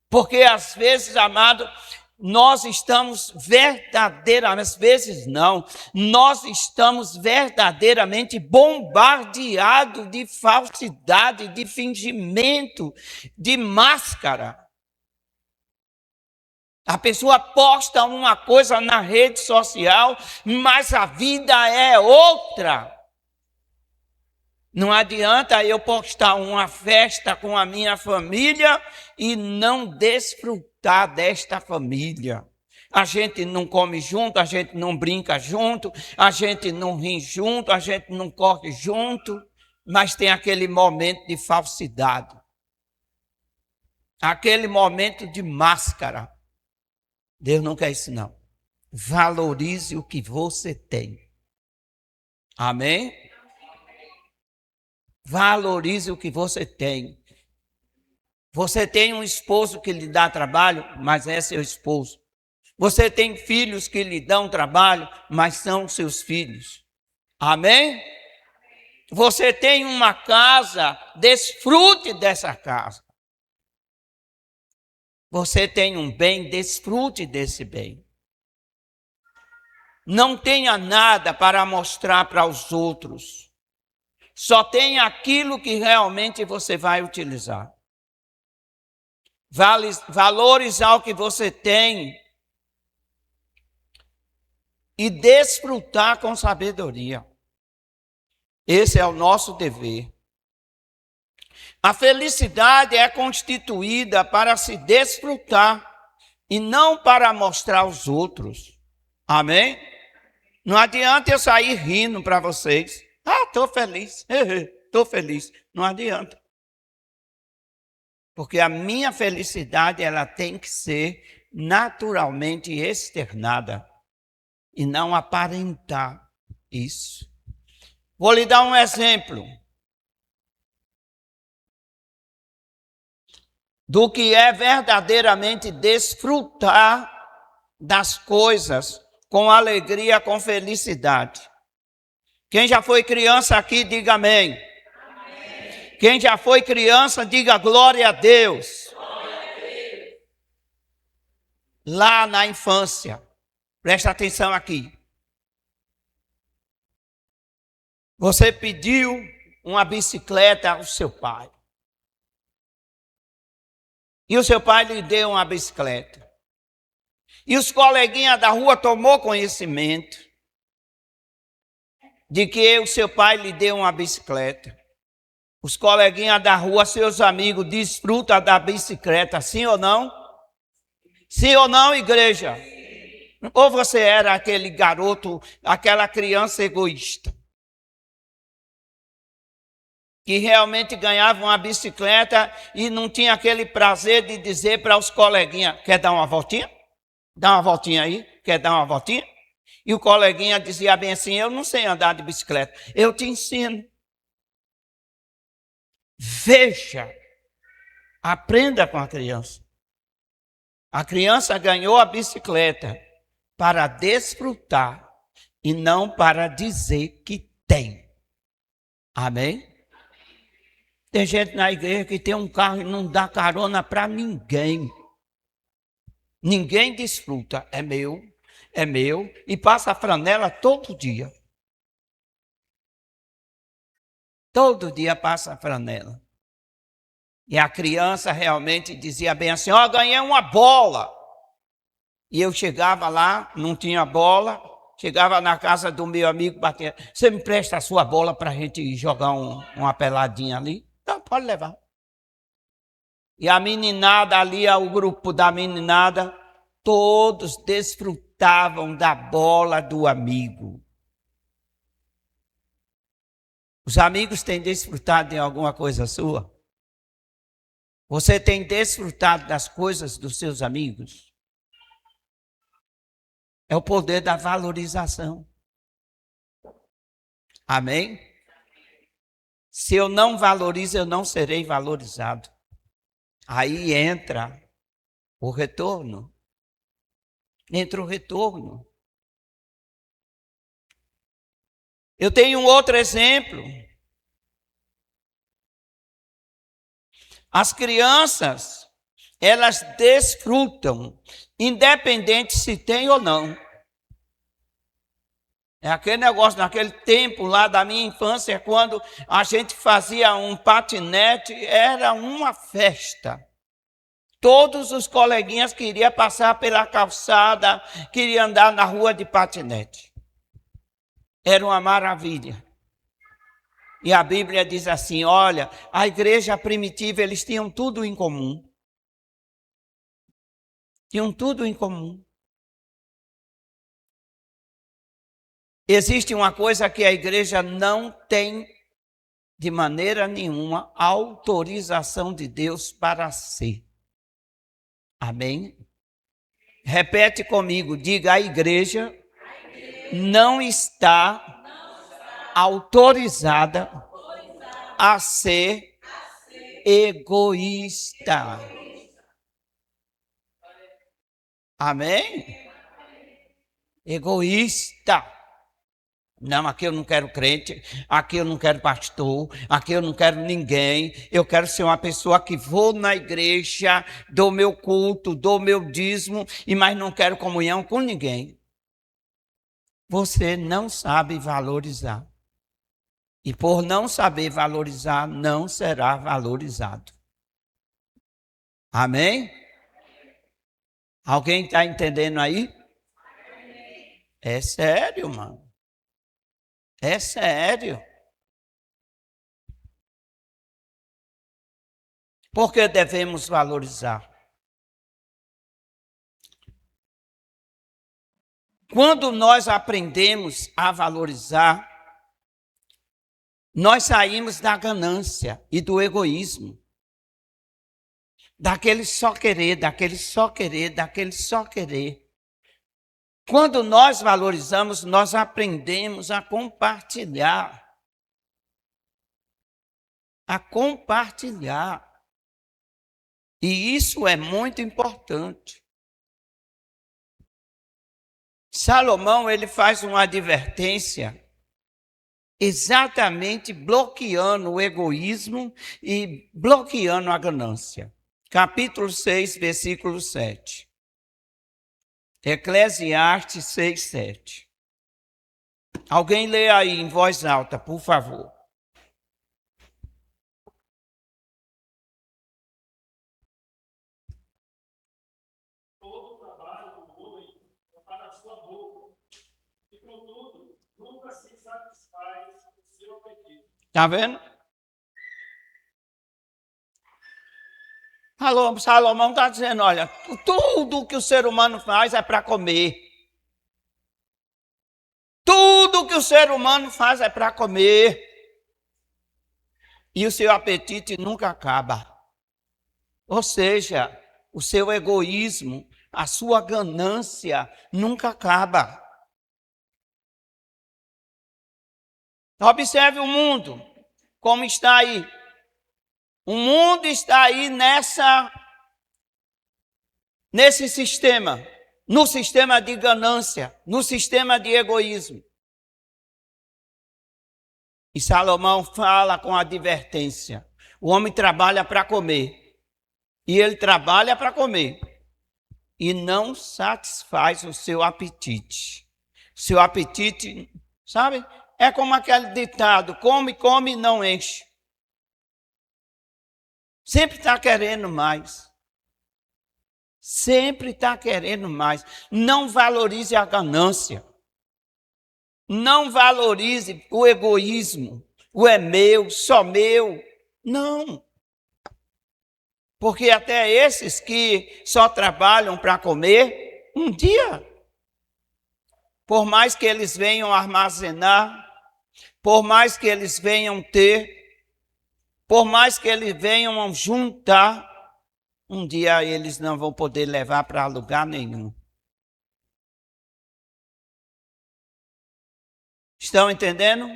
Porque às vezes, amado, nós estamos verdadeiramente, às vezes não, nós estamos verdadeiramente bombardeados de falsidade, de fingimento, de máscara. A pessoa posta uma coisa na rede social, mas a vida é outra. Não adianta eu postar uma festa com a minha família e não desfrutar desta família. A gente não come junto, a gente não brinca junto, a gente não ri junto, a gente não corre junto, mas tem aquele momento de falsidade. Aquele momento de máscara. Deus não quer isso, não. Valorize o que você tem. Amém? Valorize o que você tem. Você tem um esposo que lhe dá trabalho, mas é seu esposo. Você tem filhos que lhe dão trabalho, mas são seus filhos. Amém? Você tem uma casa, desfrute dessa casa. Você tem um bem, desfrute desse bem. Não tenha nada para mostrar para os outros. Só tenha aquilo que realmente você vai utilizar. Valorizar o que você tem e desfrutar com sabedoria. Esse é o nosso dever. A felicidade é constituída para se desfrutar e não para mostrar aos outros. Amém? Não adianta eu sair rindo para vocês. Estou feliz, estou feliz. Não adianta. Porque a minha felicidade ela tem que ser naturalmente externada e não aparentar isso. Vou lhe dar um exemplo do que é verdadeiramente desfrutar das coisas com alegria, com felicidade. Quem já foi criança aqui, diga amém. Amém. Quem já foi criança, diga glória a Deus. Glória a Deus. Lá na infância, presta atenção aqui. Você pediu uma bicicleta ao seu pai. E o seu pai lhe deu uma bicicleta. E os coleguinhas da rua tomou conhecimento de que o seu pai lhe deu uma bicicleta. Os coleguinhas da rua, seus amigos, desfrutam da bicicleta, sim ou não? Sim ou não, igreja? Ou você era aquele garoto, aquela criança egoísta, que realmente ganhava uma bicicleta e não tinha aquele prazer de dizer para os coleguinhas, quer dar uma voltinha? Dá uma voltinha aí, quer dar uma voltinha? E o coleguinha dizia bem assim, eu não sei andar de bicicleta, eu te ensino. Veja, aprenda com a criança. A criança ganhou a bicicleta para desfrutar e não para dizer que tem. Amém? Tem gente na igreja que tem um carro e não dá carona para ninguém. Ninguém desfruta, é meu, e passa a franela todo dia. Todo dia passa a franela. E a criança realmente dizia bem assim, ganhei uma bola. E eu chegava lá, não tinha bola, chegava na casa do meu amigo, batia, você me presta a sua bola para a gente jogar uma peladinha ali? Então, pode levar. E a meninada ali, o grupo da meninada, todos desfrutavam da bola do amigo. Os amigos têm desfrutado de alguma coisa sua? Você tem desfrutado das coisas dos seus amigos? É o poder da valorização. Amém? Se eu não valorizo, eu não serei valorizado. Aí entra o retorno. Entra o retorno. Eu tenho um outro exemplo. As crianças, elas desfrutam, independente se tem ou não. É aquele negócio, naquele tempo lá da minha infância, quando a gente fazia um patinete, era uma festa. Todos os coleguinhas queriam passar pela calçada, queriam andar na rua de patinete. Era uma maravilha. E a Bíblia diz assim, olha, a igreja primitiva, eles tinham tudo em comum. Tinham tudo em comum. Existe uma coisa que a igreja não tem, de maneira nenhuma, autorização de Deus para ser. Amém? Repete comigo, diga, a igreja não está autorizada a ser egoísta. Amém? Egoísta. Não, aqui eu não quero crente, aqui eu não quero pastor, aqui eu não quero ninguém. Eu quero ser uma pessoa que vou na igreja, dou meu culto, dou meu dízimo, mas não quero comunhão com ninguém. Você não sabe valorizar. E por não saber valorizar, não será valorizado. Amém? Alguém está entendendo aí? É sério, mano. É sério. Por que devemos valorizar? Quando nós aprendemos a valorizar, nós saímos da ganância e do egoísmo. Daquele só querer, daquele só querer, daquele só querer. Quando nós valorizamos, nós aprendemos a compartilhar. A compartilhar. E isso é muito importante. Salomão, ele faz uma advertência exatamente bloqueando o egoísmo e bloqueando a ganância. Capítulo 6, versículo 7. Eclesiastes 6, 7. Alguém lê aí em voz alta, por favor. Todo o trabalho do homem é para a sua boca, e contudo, nunca se satisfaz o seu apetite. Está vendo? Salomão está dizendo, olha, tudo que o ser humano faz é para comer. Tudo que o ser humano faz é para comer. E o seu apetite nunca acaba. Ou seja, o seu egoísmo, a sua ganância nunca acaba. Observe o mundo, como está aí. O mundo está aí nesse sistema, no sistema de ganância, no sistema de egoísmo. E Salomão fala com advertência. O homem trabalha para comer. E ele trabalha para comer. E não satisfaz o seu apetite. Seu apetite, sabe? É como aquele ditado, come, come e não enche. Sempre está querendo mais. Sempre está querendo mais. Não valorize a ganância. Não valorize o egoísmo. O é meu, só meu. Não. Porque até esses que só trabalham para comer, um dia, por mais que eles venham armazenar, por mais que eles venham ter, por mais que eles venham juntar, um dia eles não vão poder levar para lugar nenhum. Estão entendendo?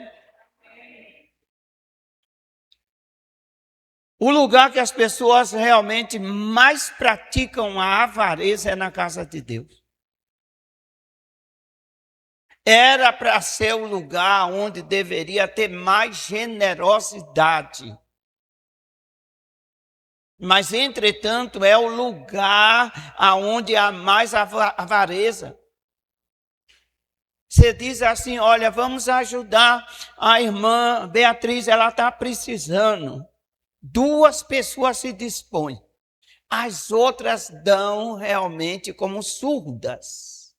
O lugar que as pessoas realmente mais praticam a avareza é na casa de Deus. Era para ser o lugar onde deveria ter mais generosidade. Mas, entretanto, é o lugar onde há mais avareza. Você diz assim, olha, vamos ajudar a irmã Beatriz, ela está precisando. 2 pessoas se dispõem. As outras dão realmente como surdas.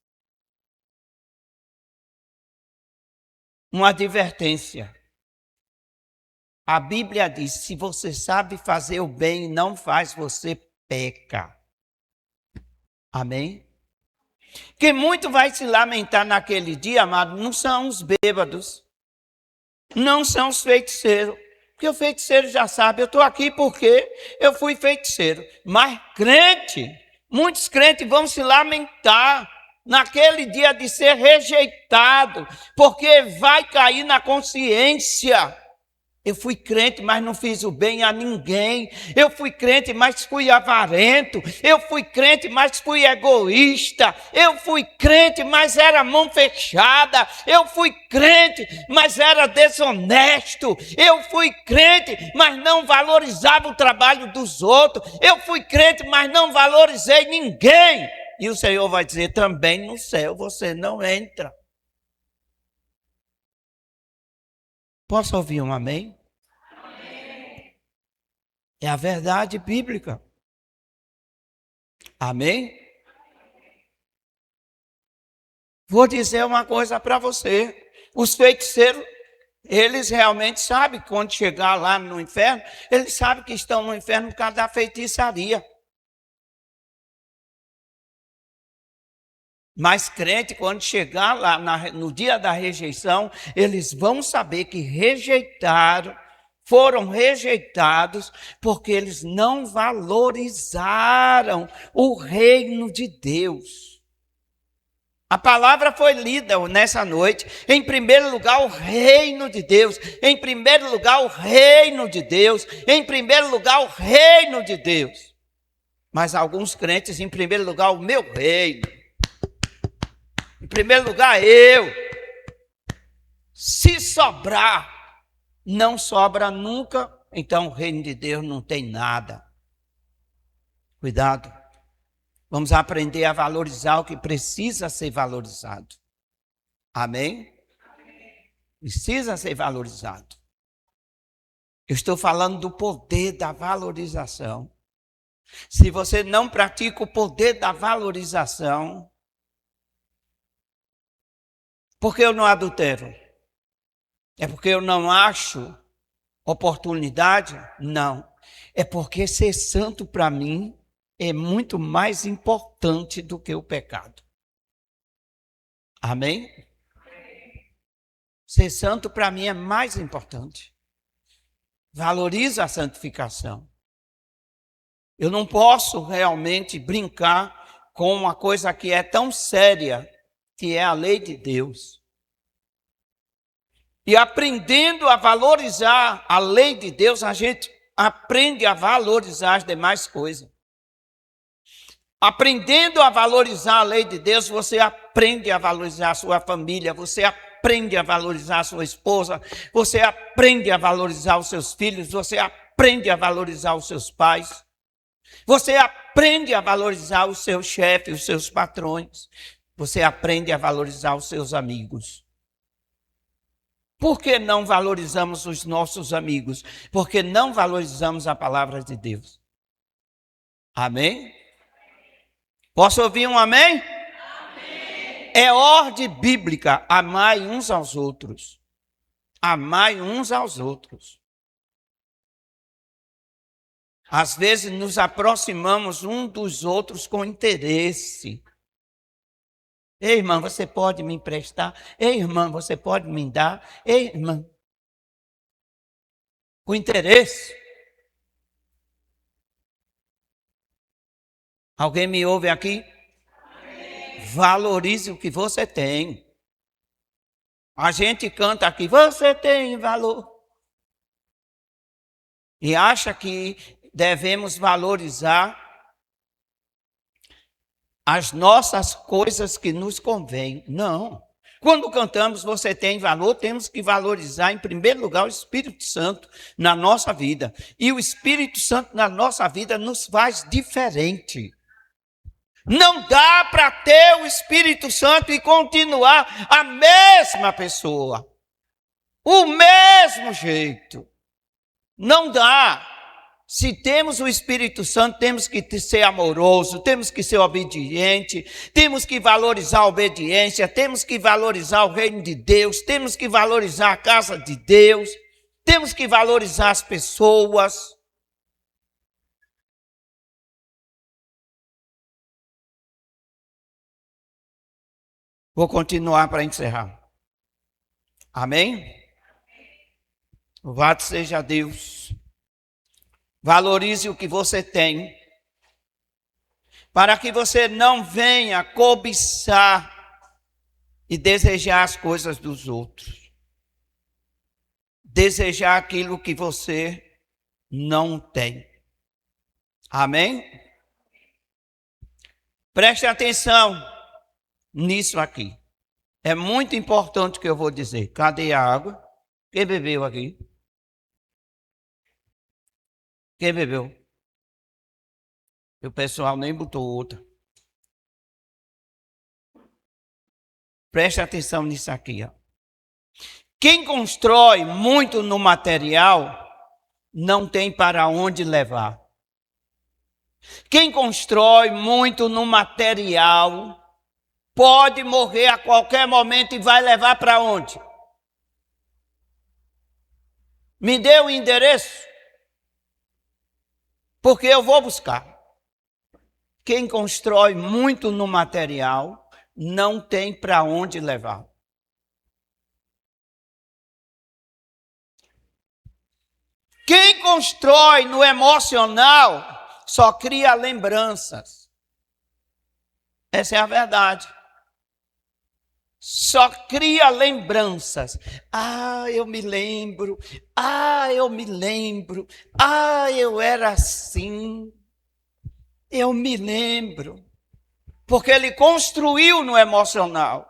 Uma advertência. A Bíblia diz, se você sabe fazer o bem e não faz, você peca. Amém? Quem muito vai se lamentar naquele dia, amado, não são os bêbados, não são os feiticeiros, porque o feiticeiro já sabe, eu estou aqui porque eu fui feiticeiro. Mas crente, muitos crentes vão se lamentar naquele dia de ser rejeitado, porque vai cair na consciência. Eu fui crente, mas não fiz o bem a ninguém. Eu fui crente, mas fui avarento. Eu fui crente, mas fui egoísta. Eu fui crente, mas era mão fechada. Eu fui crente, mas era desonesto. Eu fui crente, mas não valorizava o trabalho dos outros. Eu fui crente, mas não valorizei ninguém. E o Senhor vai dizer, também no céu você não entra. Posso ouvir um amém? Amém. É a verdade bíblica. Amém? Vou dizer uma coisa para você. Os feiticeiros, eles realmente sabem, quando chegar lá no inferno, eles sabem que estão no inferno por causa da feitiçaria. Mas crente, quando chegar lá no dia da rejeição, eles vão saber que foram rejeitados, porque eles não valorizaram o reino de Deus. A palavra foi lida nessa noite. Em primeiro lugar, o reino de Deus. Em primeiro lugar, o reino de Deus. Em primeiro lugar, o reino de Deus. Mas alguns crentes, em primeiro lugar, o meu reino. Em primeiro lugar, eu. Se sobrar, não sobra nunca, então o reino de Deus não tem nada. Cuidado. Vamos aprender a valorizar o que precisa ser valorizado. Amém? Precisa ser valorizado. Eu estou falando do poder da valorização. Se você não pratica o poder da valorização, porque eu não adultero? É porque eu não acho oportunidade? Não. É porque ser santo para mim é muito mais importante do que o pecado. Amém? Ser santo para mim é mais importante. Valoriza a santificação. Eu não posso realmente brincar com uma coisa que é tão séria, que é a lei de Deus. E aprendendo a valorizar a lei de Deus, a gente aprende a valorizar as demais coisas. Aprendendo a valorizar a lei de Deus, você aprende a valorizar a sua família, você aprende a valorizar a sua esposa, você aprende a valorizar os seus filhos, você aprende a valorizar os seus pais, você aprende a valorizar os seus chefes, os seus patrões, você aprende a valorizar os seus amigos. Por que não valorizamos os nossos amigos? Porque não valorizamos a palavra de Deus. Amém? Posso ouvir um amém? Amém. É ordem bíblica, amai uns aos outros. Amai uns aos outros. Às vezes nos aproximamos um dos outros com interesse. Ei, irmã, você pode me emprestar? Ei, irmã, você pode me dar? Ei, irmã. Com interesse. Alguém me ouve aqui? Amém. Valorize o que você tem. A gente canta aqui, você tem valor. E acha que devemos valorizar as nossas coisas que nos convêm. Não. Quando cantamos você tem valor, temos que valorizar em primeiro lugar o Espírito Santo na nossa vida. E o Espírito Santo na nossa vida nos faz diferente. Não dá para ter o Espírito Santo e continuar a mesma pessoa. O mesmo jeito. Não dá. Se temos o Espírito Santo, temos que ser amoroso, temos que ser obediente, temos que valorizar a obediência, temos que valorizar o reino de Deus, temos que valorizar a casa de Deus, temos que valorizar as pessoas. Vou continuar para encerrar. Amém? Louvado seja Deus. Valorize o que você tem, para que você não venha cobiçar e desejar as coisas dos outros. Desejar aquilo que você não tem. Amém? Preste atenção nisso aqui. É muito importante o que eu vou dizer. Cadê a água? Quem bebeu aqui? Quem bebeu? O pessoal nem botou outra. Preste atenção nisso aqui. Ó. Quem constrói muito no material, não tem para onde levar. Quem constrói muito no material, pode morrer a qualquer momento e vai levar para onde? Me dê o endereço, porque eu vou buscar. Quem constrói muito no material, não tem para onde levar. Quem constrói no emocional, só cria lembranças. Essa é a verdade. Só cria lembranças. Ah, eu me lembro. Ah, eu me lembro. Ah, eu era assim. Eu me lembro. Porque ele construiu no emocional.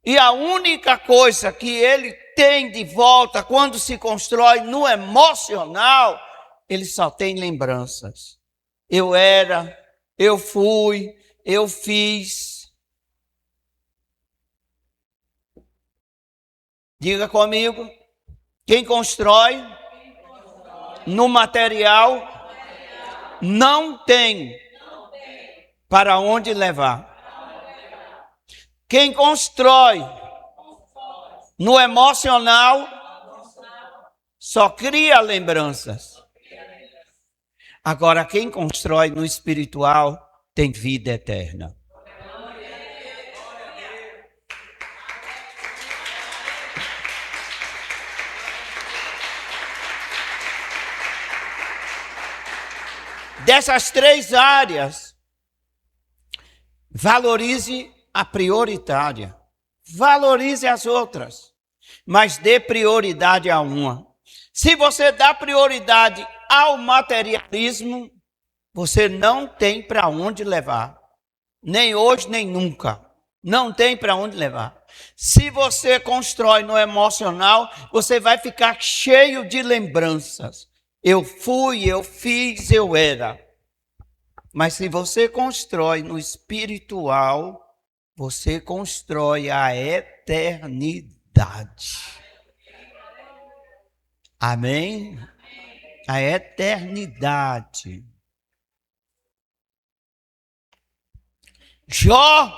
E a única coisa que ele tem de volta quando se constrói no emocional, ele só tem lembranças. Eu era, eu fui, eu fiz. Diga comigo, quem constrói no material não tem para onde levar. Quem constrói no emocional só cria lembranças. Agora, quem constrói no espiritual tem vida eterna. Dessas três áreas, valorize a prioritária. Valorize as outras, mas dê prioridade a uma. Se você dá prioridade ao materialismo, você não tem para onde levar. Nem hoje, nem nunca. Não tem para onde levar. Se você constrói no emocional, você vai ficar cheio de lembranças. Eu fui, eu fiz, eu era. Mas se você constrói no espiritual, você constrói a eternidade. Amém? A eternidade. Jó,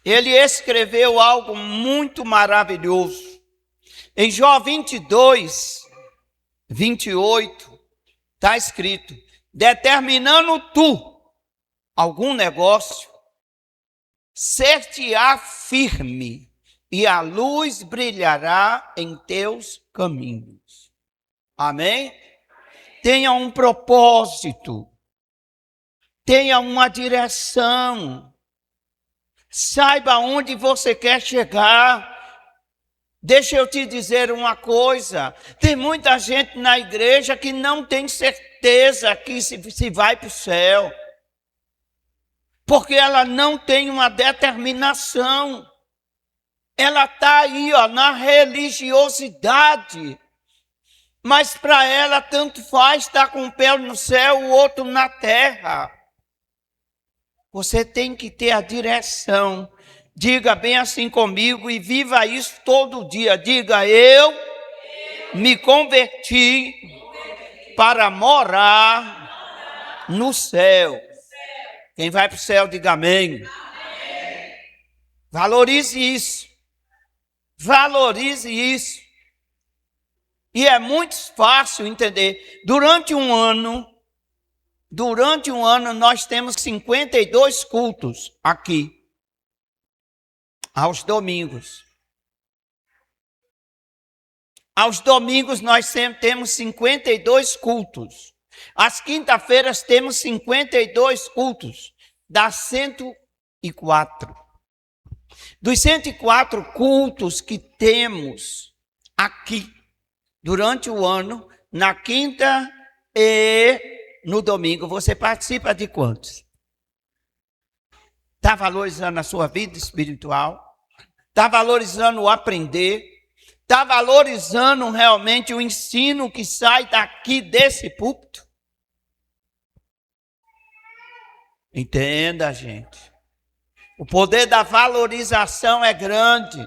ele escreveu algo muito maravilhoso. Em Jó 22, 28, está escrito: determinando tu algum negócio, ser-te-á firme, e a luz brilhará em teus caminhos. Amém? Tenha um propósito, tenha uma direção, saiba onde você quer chegar. Deixa eu te dizer uma coisa, tem muita gente na igreja que não tem certeza que se vai para o céu, porque ela não tem uma determinação, ela está aí na religiosidade, mas para ela tanto faz estar com um pé no céu, o outro na terra. Você tem que ter a direção. Diga bem assim comigo e viva isso todo dia. Diga, eu me converti para morar no céu. Quem vai para o céu, diga amém. Valorize isso. Valorize isso. E é muito fácil entender. Durante um ano, nós temos 52 cultos aqui. Aos domingos. Aos domingos nós sempre temos 52 cultos. Às quinta-feiras temos 52 cultos. Dá 104. Dos 104 cultos que temos aqui durante o ano, na quinta e no domingo, você participa de quantos? Está valorizando a sua vida espiritual? Está valorizando o aprender? Está valorizando realmente o ensino que sai daqui desse púlpito? Entenda, gente. O poder da valorização é grande.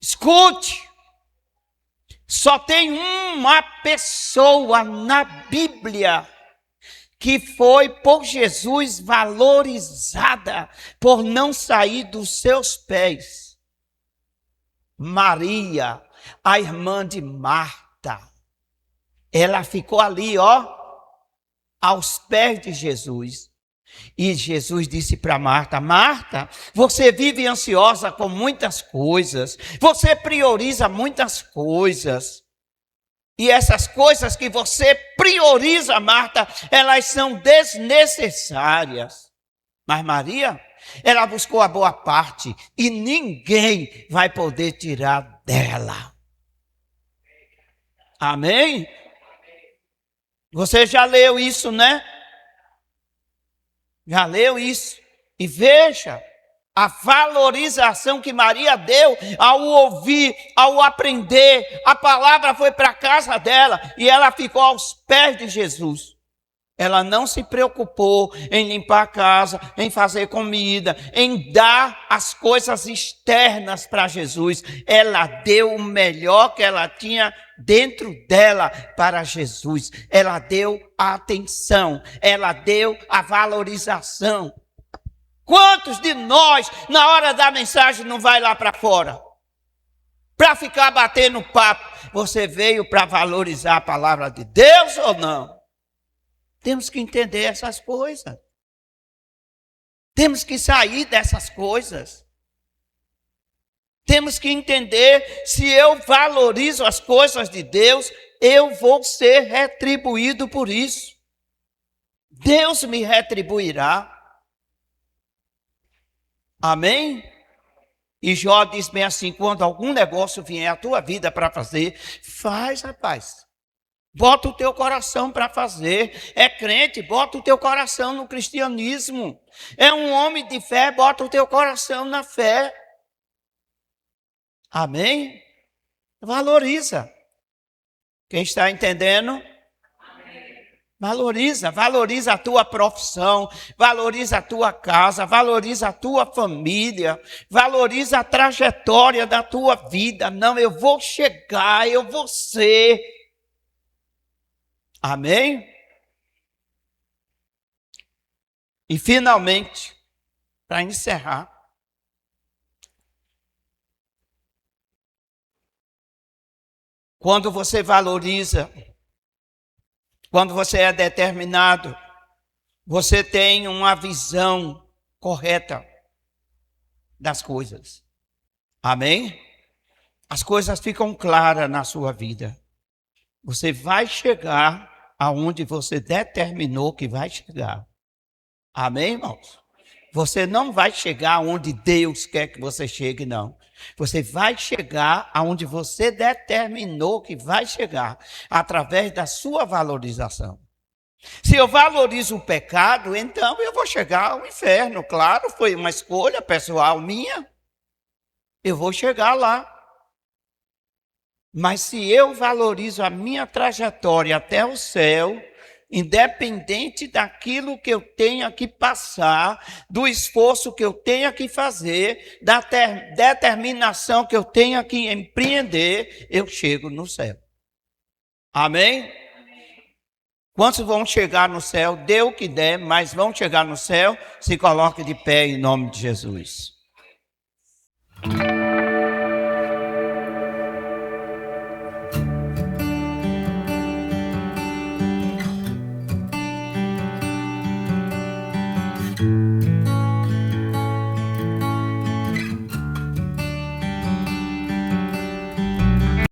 Escute. Só tem uma pessoa na Bíblia que foi por Jesus valorizada por não sair dos seus pés. Maria, a irmã de Marta. Ela ficou ali, aos pés de Jesus. E Jesus disse para Marta: Marta, você vive ansiosa com muitas coisas, você prioriza muitas coisas, e essas coisas que você prioriza, Marta, elas são desnecessárias. Mas Maria, ela buscou a boa parte, e ninguém vai poder tirar dela. Amém? Você já leu isso, né? Já leu isso? E veja a valorização que Maria deu ao ouvir, ao aprender. A palavra foi para a casa dela e ela ficou aos pés de Jesus. Ela não se preocupou em limpar a casa, em fazer comida, em dar as coisas externas para Jesus. Ela deu o melhor que ela tinha dentro dela para Jesus. Ela deu a atenção, ela deu a valorização. Quantos de nós, na hora da mensagem, não vai lá para fora? Para ficar batendo papo. Você veio para valorizar a palavra de Deus ou não? Temos que entender essas coisas. Temos que sair dessas coisas. Temos que entender, se eu valorizo as coisas de Deus, eu vou ser retribuído por isso. Deus me retribuirá. Amém? E Jó diz bem assim: quando algum negócio vier à tua vida para fazer, faz, rapaz. Bota o teu coração para fazer. É crente, bota o teu coração no cristianismo. É um homem de fé, bota o teu coração na fé. Amém? Valoriza. Quem está entendendo? Valoriza a tua profissão, valoriza a tua casa, valoriza a tua família, valoriza a trajetória da tua vida. Não, eu vou chegar, eu vou ser. Amém? E finalmente, para encerrar, quando você valoriza, quando você é determinado, você tem uma visão correta das coisas. Amém? As coisas ficam claras na sua vida. Você vai chegar aonde você determinou que vai chegar. Amém, irmãos? Você não vai chegar onde Deus quer que você chegue, não. Você vai chegar aonde você determinou que vai chegar, através da sua valorização. Se eu valorizo o pecado, então eu vou chegar ao inferno. Claro, foi uma escolha pessoal minha. Eu vou chegar lá. Mas se eu valorizo a minha trajetória até o céu, independente daquilo que eu tenha que passar, do esforço que eu tenha que fazer, da determinação que eu tenha que empreender, eu chego no céu. Amém? Quantos vão chegar no céu? Dê o que der, mas vão chegar no céu, se coloque de pé em nome de Jesus.